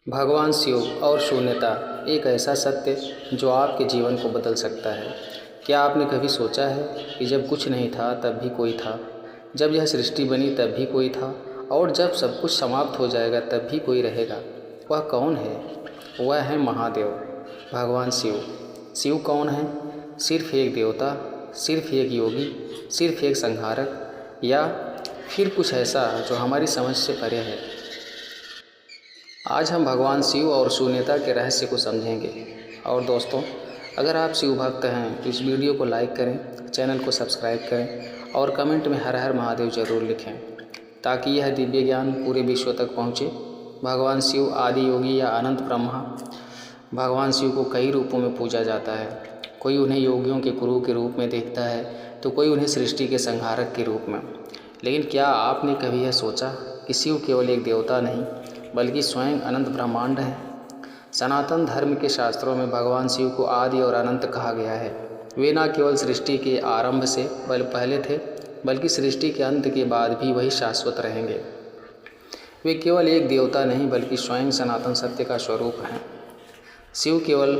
भगवान शिव और शून्यता एक ऐसा सत्य जो आपके जीवन को बदल सकता है। क्या आपने कभी सोचा है कि जब कुछ नहीं था तब भी कोई था, जब यह सृष्टि बनी तब भी कोई था, और जब सब कुछ समाप्त हो जाएगा तब भी कोई रहेगा? वह कौन है? वह है महादेव, भगवान शिव। शिव कौन है? सिर्फ एक देवता, सिर्फ एक योगी, सिर्फ एक संहारक, या फिर कुछ ऐसा जो हमारी समझ से परे है? आज हम भगवान शिव और शून्यता के रहस्य को समझेंगे। और दोस्तों, अगर आप शिव भक्त हैं तो इस वीडियो को लाइक करें, चैनल को सब्सक्राइब करें और कमेंट में हर हर महादेव जरूर लिखें, ताकि यह दिव्य ज्ञान पूरे विश्व तक पहुँचे। भगवान शिव आदि योगी या अनंत ब्रह्मा। भगवान शिव को कई रूपों में पूजा जाता है। कोई उन्हें योगियों के गुरु के रूप में देखता है तो कोई उन्हें सृष्टि के संहारक के रूप में। लेकिन क्या आपने कभी यह सोचा कि शिव केवल एक देवता नहीं बल्कि स्वयं अनंत ब्रह्मांड है? सनातन धर्म के शास्त्रों में भगवान शिव को आदि और अनंत कहा गया है। वे न केवल सृष्टि के आरंभ से पहले थे, बल्कि सृष्टि के अंत के बाद भी वही शाश्वत रहेंगे। वे केवल एक देवता नहीं बल्कि स्वयं सनातन सत्य का स्वरूप हैं। शिव केवल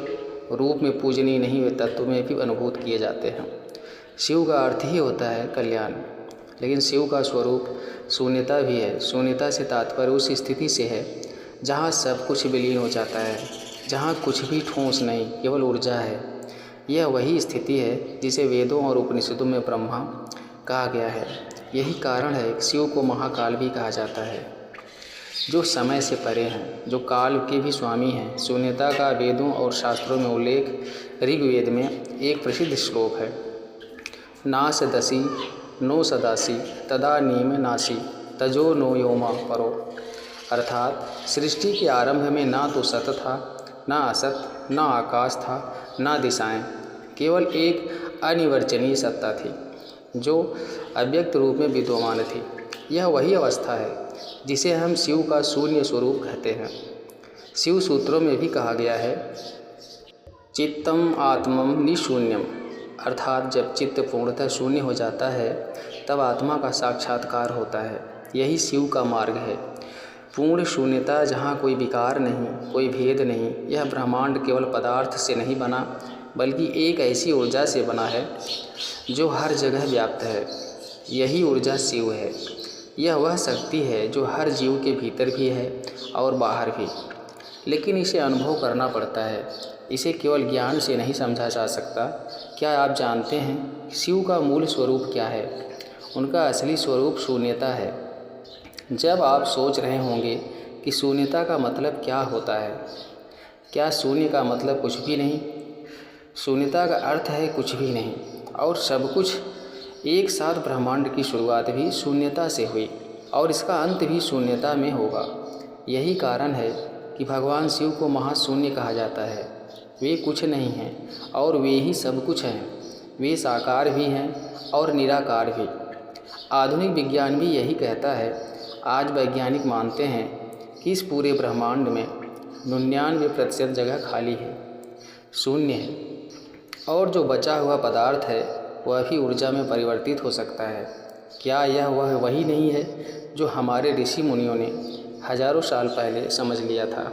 रूप में पूजनीय नहीं, वे तत्व में भी अनुभूत किए जाते हैं। शिव का अर्थ ही होता है कल्याण, लेकिन शिव का स्वरूप शून्यता भी है। शून्यता से तात्पर्य उस स्थिति से है जहाँ सब कुछ विलीन हो जाता है, जहाँ कुछ भी ठोस नहीं, केवल ऊर्जा है। यह वही स्थिति है जिसे वेदों और उपनिषदों में ब्रह्मा कहा गया है। यही कारण है कि शिव को महाकाल भी कहा जाता है, जो समय से परे हैं, जो काल के भी स्वामी हैं। शून्यता का वेदों और शास्त्रों में उल्लेख ऋग्वेद में एक प्रसिद्ध श्लोक है, नासदसि नो सदासी तदा नीम नासी तजो नो योमा परो। अर्थात सृष्टि के आरंभ में ना तो सत था, ना असत, ना आकाश था, ना दिशाएं, केवल एक अनिर्वचनीय सत्ता थी जो अव्यक्त रूप में विद्यमान थी। यह वही अवस्था है जिसे हम शिव का शून्य स्वरूप कहते हैं। शिव सूत्रों में भी कहा गया है, चित्तम आत्मम निशून्यम, अर्थात जब चित्त पूर्णतः शून्य हो जाता है तब आत्मा का साक्षात्कार होता है। यही शिव का मार्ग है। पूर्ण शून्यता, जहाँ कोई विकार नहीं, कोई भेद नहीं। यह ब्रह्मांड केवल पदार्थ से नहीं बना बल्कि एक ऐसी ऊर्जा से बना है जो हर जगह व्याप्त है। यही ऊर्जा शिव है। यह वह शक्ति है जो हर जीव के भीतर भी है और बाहर भी, लेकिन इसे अनुभव करना पड़ता है। इसे केवल ज्ञान से नहीं समझा जा सकता। क्या आप जानते हैं शिव का मूल स्वरूप क्या है? उनका असली स्वरूप शून्यता है। जब आप सोच रहे होंगे कि शून्यता का मतलब क्या होता है, क्या शून्य का मतलब कुछ भी नहीं? शून्यता का अर्थ है कुछ भी नहीं, और सब कुछ एक साथ। ब्रह्मांड की शुरुआत भी शून्यता से हुई और इसका अंत भी शून्यता में होगा। यही कारण है कि भगवान शिव को महाशून्य कहा जाता है। वे कुछ नहीं हैं और वे ही सब कुछ हैं। वे साकार भी हैं और निराकार भी। आधुनिक विज्ञान भी यही कहता है। आज वैज्ञानिक मानते हैं कि इस पूरे ब्रह्मांड में 99% जगह खाली है, शून्य है, और जो बचा हुआ पदार्थ है वह भी ऊर्जा में परिवर्तित हो सकता है। क्या यह वही नहीं है जो हमारे ऋषि मुनियों ने हजारों साल पहले समझ लिया था?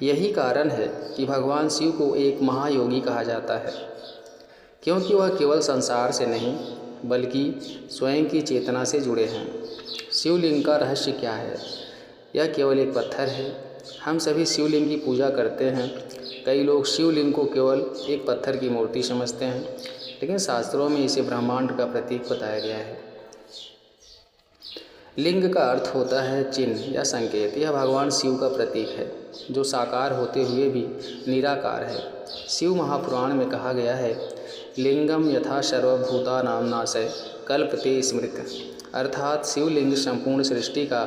यही कारण है कि भगवान शिव को एक महायोगी कहा जाता है, क्योंकि वह केवल संसार से नहीं बल्कि स्वयं की चेतना से जुड़े हैं। शिवलिंग का रहस्य क्या है? यह केवल एक पत्थर है। हम सभी शिवलिंग की पूजा करते हैं। कई लोग शिवलिंग को केवल एक पत्थर की मूर्ति समझते हैं, लेकिन शास्त्रों में इसे ब्रह्मांड का प्रतीक बताया गया है। लिंग का अर्थ होता है चिन्ह या संकेत। यह भगवान शिव का प्रतीक है जो साकार होते हुए भी निराकार है। शिव महापुराण में कहा गया है, लिंगम यथा सर्वभूतानां नाशय कल्पते स्मृत, अर्थात शिवलिंग संपूर्ण सृष्टि का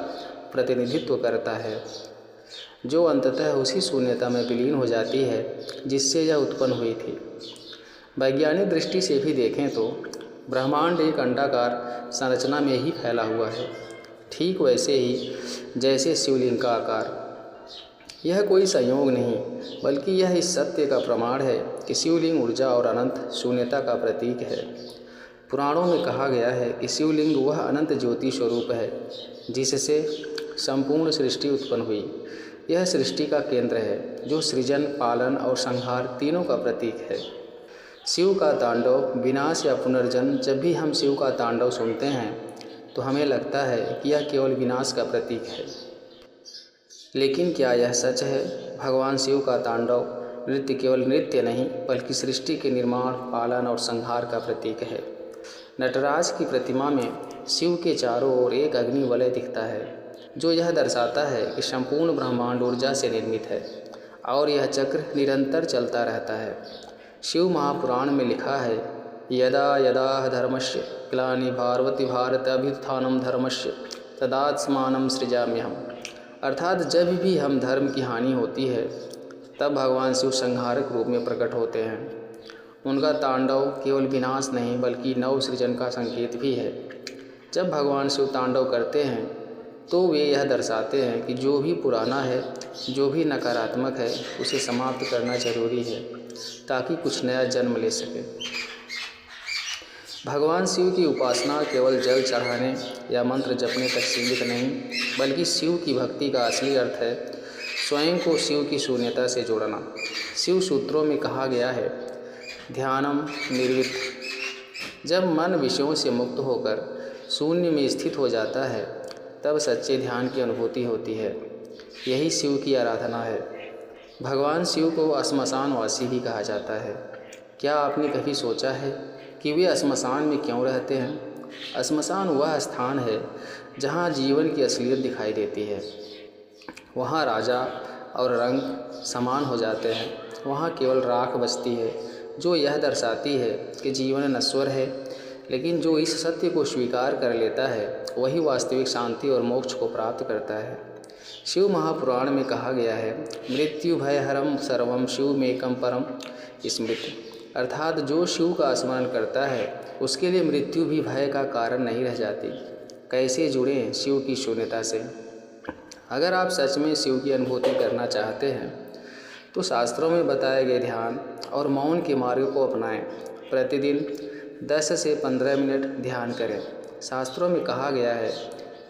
प्रतिनिधित्व करता है, जो अंततः उसी शून्यता में विलीन हो जाती है जिससे यह उत्पन्न हुई थी। वैज्ञानिक दृष्टि से भी देखें तो ब्रह्मांड एक अंडाकार संरचना में ही फैला हुआ है, ठीक वैसे ही जैसे शिवलिंग का आकार। यह कोई संयोग नहीं बल्कि यह इस सत्य का प्रमाण है कि शिवलिंग ऊर्जा और अनंत शून्यता का प्रतीक है। पुराणों में कहा गया है कि शिवलिंग वह अनंत ज्योति स्वरूप है जिससे संपूर्ण सृष्टि उत्पन्न हुई। यह सृष्टि का केंद्र है जो सृजन, पालन और संहार तीनों का प्रतीक है। शिव का तांडव, विनाश या पुनर्जन्म। जब भी हम शिव का तांडव सुनते हैं तो हमें लगता है कि यह केवल विनाश का प्रतीक है, लेकिन क्या यह सच है? भगवान शिव का तांडव नृत्य केवल नृत्य नहीं बल्कि सृष्टि के निर्माण, पालन और संहार का प्रतीक है। नटराज की प्रतिमा में शिव के चारों ओर एक अग्नि वलय दिखता है जो यह दर्शाता है कि संपूर्ण ब्रह्मांड ऊर्जा से निर्मित है और यह चक्र निरंतर चलता रहता है। शिव महापुराण में लिखा है, यदा यदा धर्मस्य ग्लानि भारवति भारत अभ्युत्थानं धर्मस्य तदात्मानं सृजाम्यहम्। अर्थात जब भी हम धर्म की हानि होती है तब भगवान शिव संहारक रूप में प्रकट होते हैं। उनका तांडव केवल विनाश नहीं बल्कि नव सृजन का संकेत भी है। जब भगवान शिव तांडव करते हैं तो वे यह दर्शाते हैं कि जो भी पुराना है, जो भी नकारात्मक है, उसे समाप्त करना जरूरी है ताकि कुछ नया जन्म ले सके। भगवान शिव की उपासना केवल जल चढ़ाने या मंत्र जपने तक सीमित नहीं बल्कि शिव की भक्ति का असली अर्थ है स्वयं को शिव की शून्यता से जोड़ना। शिव सूत्रों में कहा गया है, ध्यानम निर्वित। जब मन विषयों से मुक्त होकर शून्य में स्थित हो जाता है तब सच्चे ध्यान की अनुभूति होती है। यही शिव की आराधना है। भगवान शिव को श्मशानवासी भी कहा जाता है। क्या आपने कभी सोचा है कि वे श्मशान में क्यों रहते हैं? श्मशान वह स्थान है जहाँ जीवन की असलियत दिखाई देती है। वहाँ राजा और रंग समान हो जाते हैं। वहाँ केवल राख बचती है जो यह दर्शाती है कि जीवन नश्वर है, लेकिन जो इस सत्य को स्वीकार कर लेता है वही वास्तविक शांति और मोक्ष को प्राप्त करता है। शिव महापुराण में कहा गया है, मृत्यु भयहरम सर्वम शिवमेकं परम स्मृति। अर्थात जो शिव का स्मरण करता है उसके लिए मृत्यु भी भय का कारण नहीं रह जाती। कैसे जुड़ें शिव की शून्यता से? अगर आप सच में शिव की अनुभूति करना चाहते हैं तो शास्त्रों में बताए गए ध्यान और मौन के मार्ग को अपनाएं। प्रतिदिन 10 से 15 मिनट ध्यान करें। शास्त्रों में कहा गया है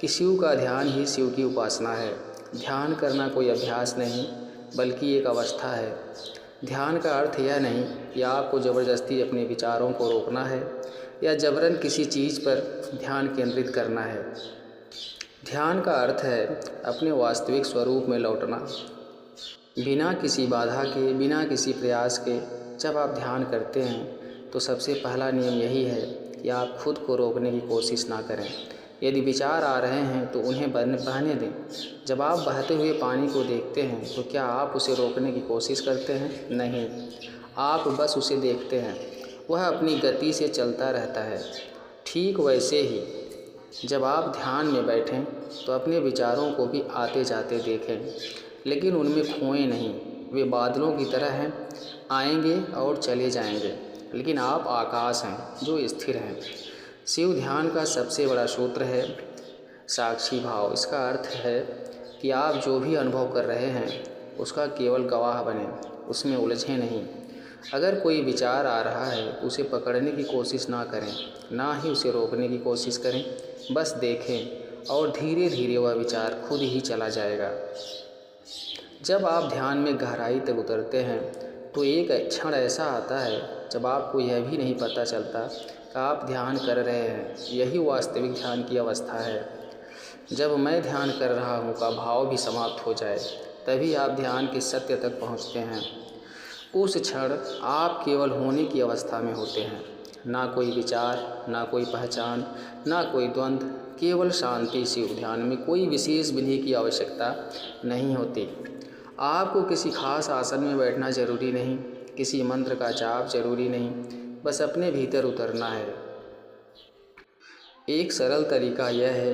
कि शिव का ध्यान ही शिव की उपासना है। ध्यान करना कोई अभ्यास नहीं बल्कि एक अवस्था है। ध्यान का अर्थ यह नहीं कि आपको ज़बरदस्ती अपने विचारों को रोकना है या जबरन किसी चीज़ पर ध्यान केंद्रित करना है। ध्यान का अर्थ है अपने वास्तविक स्वरूप में लौटना, बिना किसी बाधा के, बिना किसी प्रयास के। जब आप ध्यान करते हैं तो सबसे पहला नियम यही है कि आप खुद को रोकने की कोशिश ना करें। यदि विचार आ रहे हैं तो उन्हें बहने दें। जब आप बहते हुए पानी को देखते हैं तो क्या आप उसे रोकने की कोशिश करते हैं? नहीं, आप बस उसे देखते हैं। वह अपनी गति से चलता रहता है। ठीक वैसे ही जब आप ध्यान में बैठें तो अपने विचारों को भी आते जाते देखें, लेकिन उनमें खोएं नहीं। वे बादलों की तरह हैं, आएंगे और चले जाएंगे, लेकिन आप आकाश हैं जो स्थिर हैं। शिव ध्यान का सबसे बड़ा सूत्र है साक्षी भाव। इसका अर्थ है कि आप जो भी अनुभव कर रहे हैं उसका केवल गवाह बने, उसमें उलझे नहीं। अगर कोई विचार आ रहा है तो उसे पकड़ने की कोशिश ना करें, ना ही उसे रोकने की कोशिश करें। बस देखें और धीरे धीरे वह विचार खुद ही चला जाएगा। जब आप ध्यान में गहराई तक उतरते हैं तो एक क्षण ऐसा आता है जब आपको यह भी नहीं पता चलता कि आप ध्यान कर रहे हैं। यही वास्तविक ध्यान की अवस्था है। जब मैं ध्यान कर रहा हूँ का भाव भी समाप्त हो जाए तभी आप ध्यान के सत्य तक पहुँचते हैं। उस क्षण आप केवल होने की अवस्था में होते हैं। ना कोई विचार, ना कोई पहचान, ना कोई द्वंद्व, केवल शांति। शिव ध्यान में कोई विशेष विधि की आवश्यकता नहीं होती। आपको किसी खास आसन में बैठना जरूरी नहीं, किसी मंत्र का जाप जरूरी नहीं, बस अपने भीतर उतरना है। एक सरल तरीका यह है,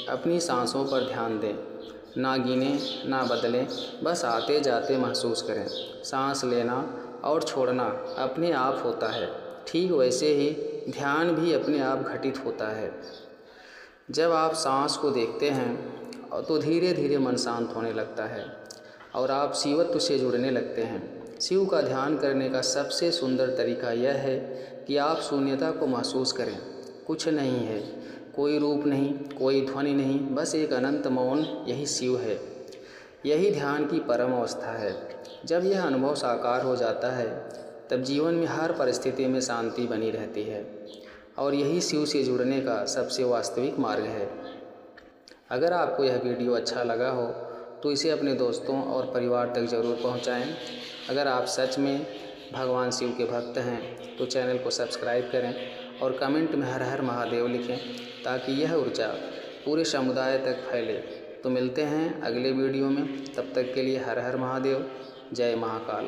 अपनी सांसों पर ध्यान दें। ना गिने ना बदलें, बस आते जाते महसूस करें। सांस लेना और छोड़ना अपने आप होता है। ठीक वैसे ही ध्यान भी अपने आप घटित होता है। जब आप सांस को देखते हैं तो धीरे धीरे मन शांत होने लगता है और आप शिवत्व से जुड़ने लगते हैं। शिव का ध्यान करने का सबसे सुंदर तरीका यह है कि आप शून्यता को महसूस करें। कुछ नहीं है, कोई रूप नहीं, कोई ध्वनि नहीं, बस एक अनंत मौन। यही शिव है। यही ध्यान की परम अवस्था है। जब यह अनुभव साकार हो जाता है तब जीवन में हर परिस्थिति में शांति बनी रहती है और यही शिव से जुड़ने का सबसे वास्तविक मार्ग है। अगर आपको यह वीडियो अच्छा लगा हो तो इसे अपने दोस्तों और परिवार तक ज़रूर पहुंचाएं। अगर आप सच में भगवान शिव के भक्त हैं तो चैनल को सब्सक्राइब करें और कमेंट में हर हर महादेव लिखें ताकि यह ऊर्जा पूरे समुदाय तक फैले। तो मिलते हैं अगले वीडियो में, तब तक के लिए हर हर महादेव, जय महाकाल।